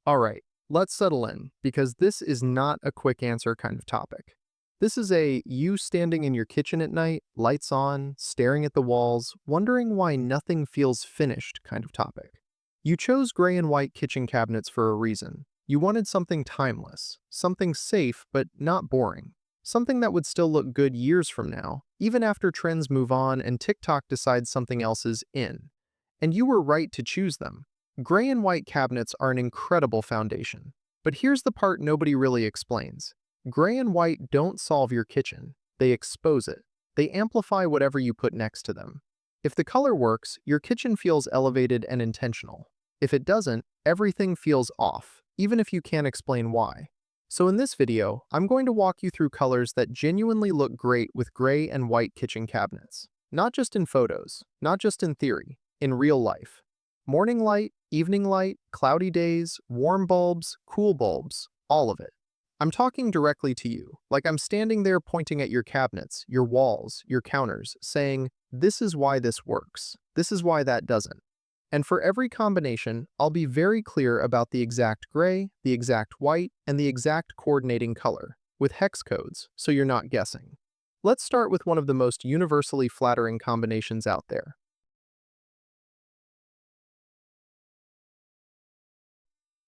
All right, let's settle in because this is not a quick answer kind of topic. This is a you standing in your kitchen at night, lights on, staring at the walls, wondering why nothing feels finished kind of topic. You chose gray and white kitchen cabinets for a reason. You wanted something timeless, something safe but not boring, something that would still look good years from now, even after trends move on and TikTok decides something else is in. And you were right to choose them. Gray and white cabinets are an incredible foundation. But here's the part nobody really explains. Gray and white don't solve your kitchen. They expose it. They amplify whatever you put next to them. If the color works, your kitchen feels elevated and intentional. If it doesn't, everything feels off, even if you can't explain why. So in this video, I'm going to walk you through colors that genuinely look great with gray and white kitchen cabinets. Not just in photos, not just in theory, in real life. Morning light, evening light, cloudy days, warm bulbs, cool bulbs, all of it. I'm talking directly to you, like I'm standing there pointing at your cabinets, your walls, your counters, saying, this is why this works, this is why that doesn't. And for every combination, I'll be very clear about the exact gray, the exact white, and the exact coordinating color, with hex codes, so you're not guessing. Let's start with one of the most universally flattering combinations out there.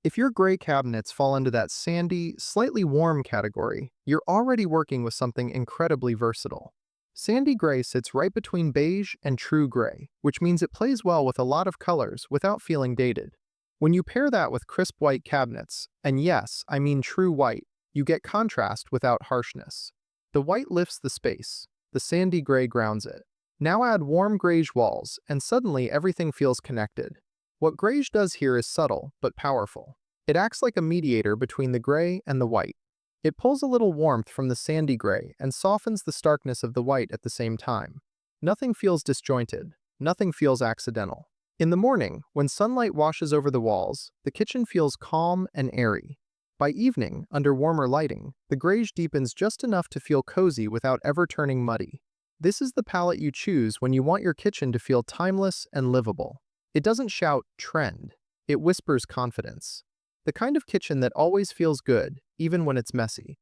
If your gray cabinets fall into that sandy, slightly warm category, you're already working with something incredibly versatile. Sandy gray sits right between beige and true gray, which means it plays well with a lot of colors without feeling dated. When you pair that with crisp white cabinets, and yes, I mean true white, you get contrast without harshness. The white lifts the space, the sandy gray grounds it. Now add warm greige walls, and suddenly everything feels connected. What Greige does here is subtle, but powerful. It acts like a mediator between the gray and the white. It pulls a little warmth from the sandy gray and softens the starkness of the white at the same time. Nothing feels disjointed. Nothing feels accidental. In the morning, when sunlight washes over the walls, the kitchen feels calm and airy. By evening, under warmer lighting, the greige deepens just enough to feel cozy without ever turning muddy. This is the palette you choose when you want your kitchen to feel timeless and livable. It doesn't shout trend, it whispers confidence. The kind of kitchen that always feels good, even when it's messy.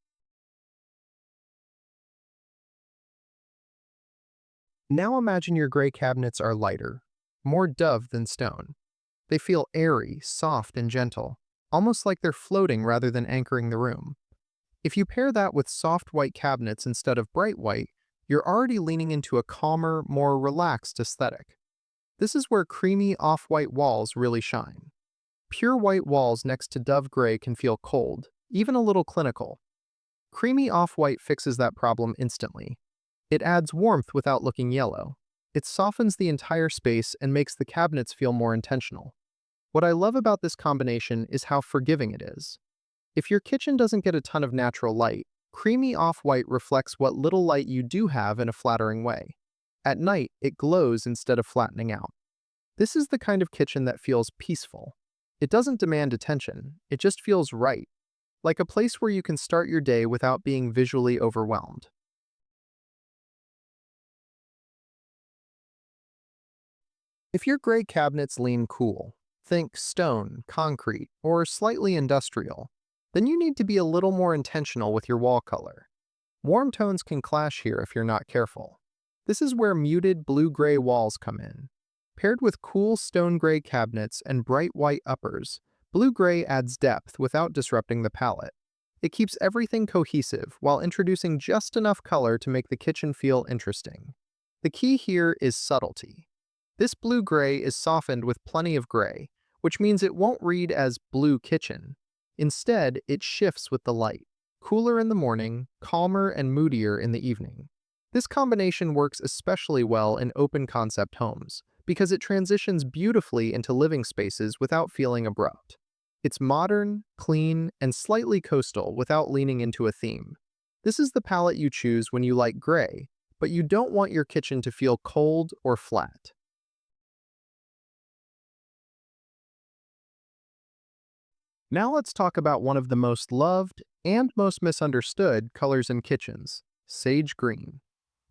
Now imagine your gray cabinets are lighter, more dove than stone. They feel airy, soft, and gentle, almost like they're floating rather than anchoring the room. If you pair that with soft white cabinets instead of bright white, you're already leaning into a calmer, more relaxed aesthetic. This is where creamy off-white walls really shine. Pure white walls next to dove gray can feel cold, even a little clinical. Creamy off-white fixes that problem instantly. It adds warmth without looking yellow. It softens the entire space and makes the cabinets feel more intentional. What I love about this combination is how forgiving it is. If your kitchen doesn't get a ton of natural light, creamy off-white reflects what little light you do have in a flattering way. At night, it glows instead of flattening out. This is the kind of kitchen that feels peaceful. It doesn't demand attention, it just feels right, like a place where you can start your day without being visually overwhelmed. If your gray cabinets lean cool, think stone, concrete, or slightly industrial, then you need to be a little more intentional with your wall color. Warm tones can clash here if you're not careful. This is where muted blue-gray walls come in. Paired with cool stone-gray cabinets and bright white uppers, blue-gray adds depth without disrupting the palette. It keeps everything cohesive while introducing just enough color to make the kitchen feel interesting. The key here is subtlety. This blue-gray is softened with plenty of gray, which means it won't read as blue kitchen. Instead, it shifts with the light. Cooler in the morning, calmer and moodier in the evening. This combination works especially well in open-concept homes, because it transitions beautifully into living spaces without feeling abrupt. It's modern, clean, and slightly coastal without leaning into a theme. This is the palette you choose when you like gray, but you don't want your kitchen to feel cold or flat. Now let's talk about one of the most loved and most misunderstood colors in kitchens, sage green.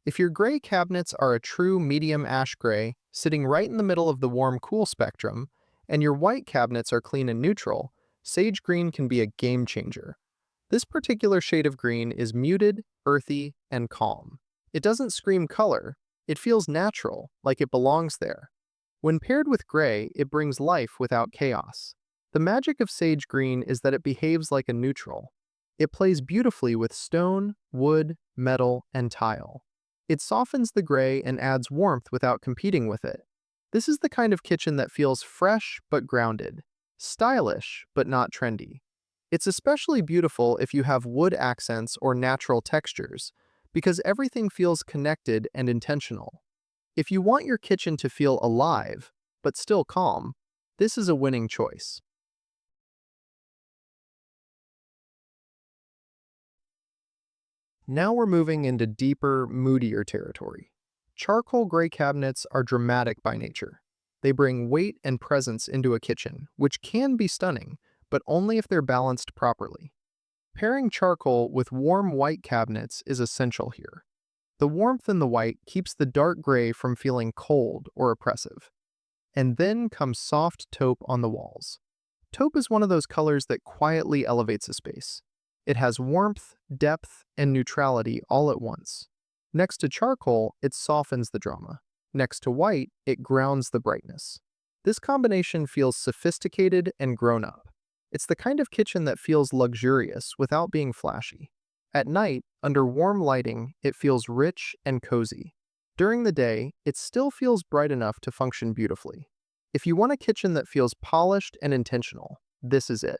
If your gray cabinets are a true medium ash gray, sitting right in the middle of the warm-cool spectrum, and your white cabinets are clean and neutral, Sage green can be a game changer. This particular shade of green is muted, earthy, and calm. It doesn't scream color, it feels natural, like it belongs there. When paired with gray, it brings life without chaos. The magic of sage green is that it behaves like a neutral. It plays beautifully with stone, wood, metal, and tile. It softens the gray and adds warmth without competing with it. This is the kind of kitchen that feels fresh but grounded, stylish but not trendy. It's especially beautiful if you have wood accents or natural textures, because everything feels connected and intentional. If you want your kitchen to feel alive, but still calm, this is a winning choice. Now we're moving into deeper, moodier territory. Charcoal gray cabinets are dramatic by nature. They bring weight and presence into a kitchen, which can be stunning, but only if they're balanced properly. Pairing charcoal with warm white cabinets is essential here. The warmth in the white keeps the dark gray from feeling cold or oppressive. And then comes soft taupe on the walls. Taupe is one of those colors that quietly elevates a space. It has warmth, depth, and neutrality all at once. Next to charcoal, it softens the drama. Next to white, it grounds the brightness. This combination feels sophisticated and grown up. It's the kind of kitchen that feels luxurious without being flashy. At night, under warm lighting, it feels rich and cozy. During the day, it still feels bright enough to function beautifully. If you want a kitchen that feels polished and intentional, this is it.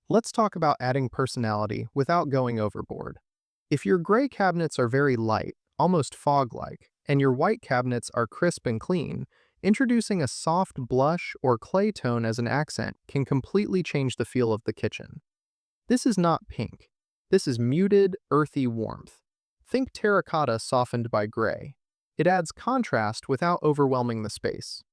Let's talk about adding personality without going overboard. If your gray cabinets are very light, almost fog-like, and your white cabinets are crisp and clean, introducing a soft blush or clay tone as an accent can completely change the feel of the kitchen. This is not pink. This is muted, earthy warmth. Think terracotta softened by gray. It adds contrast without overwhelming the space.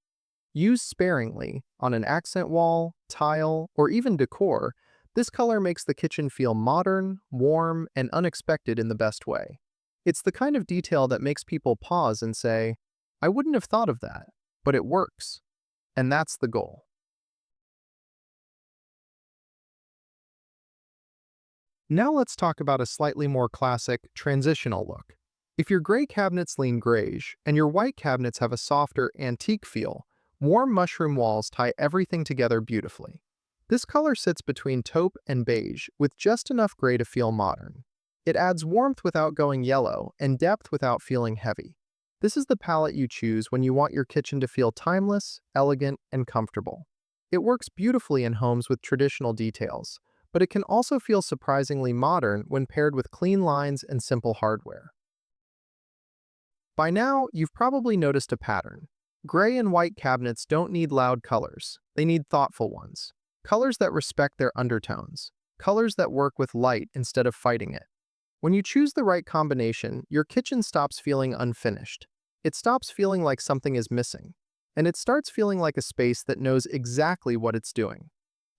Used sparingly on an accent wall, tile, or even decor, this color makes the kitchen feel modern, warm, and unexpected in the best way. It's the kind of detail that makes people pause and say, I wouldn't have thought of that, but it works. And that's the goal. Now let's talk about a slightly more classic, transitional look. If your gray cabinets lean greige and your white cabinets have a softer, antique feel, warm mushroom walls tie everything together beautifully. This color sits between taupe and beige with just enough gray to feel modern. It adds warmth without going yellow and depth without feeling heavy. This is the palette you choose when you want your kitchen to feel timeless, elegant, and comfortable. It works beautifully in homes with traditional details, but it can also feel surprisingly modern when paired with clean lines and simple hardware. By now, you've probably noticed a pattern. Gray and white cabinets don't need loud colors, they need thoughtful ones. Colors that respect their undertones. Colors that work with light instead of fighting it. When you choose the right combination, your kitchen stops feeling unfinished. It stops feeling like something is missing. And it starts feeling like a space that knows exactly what it's doing.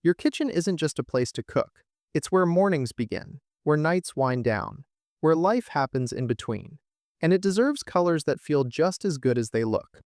Your kitchen isn't just a place to cook. It's where mornings begin, where nights wind down, where life happens in between. And it deserves colors that feel just as good as they look.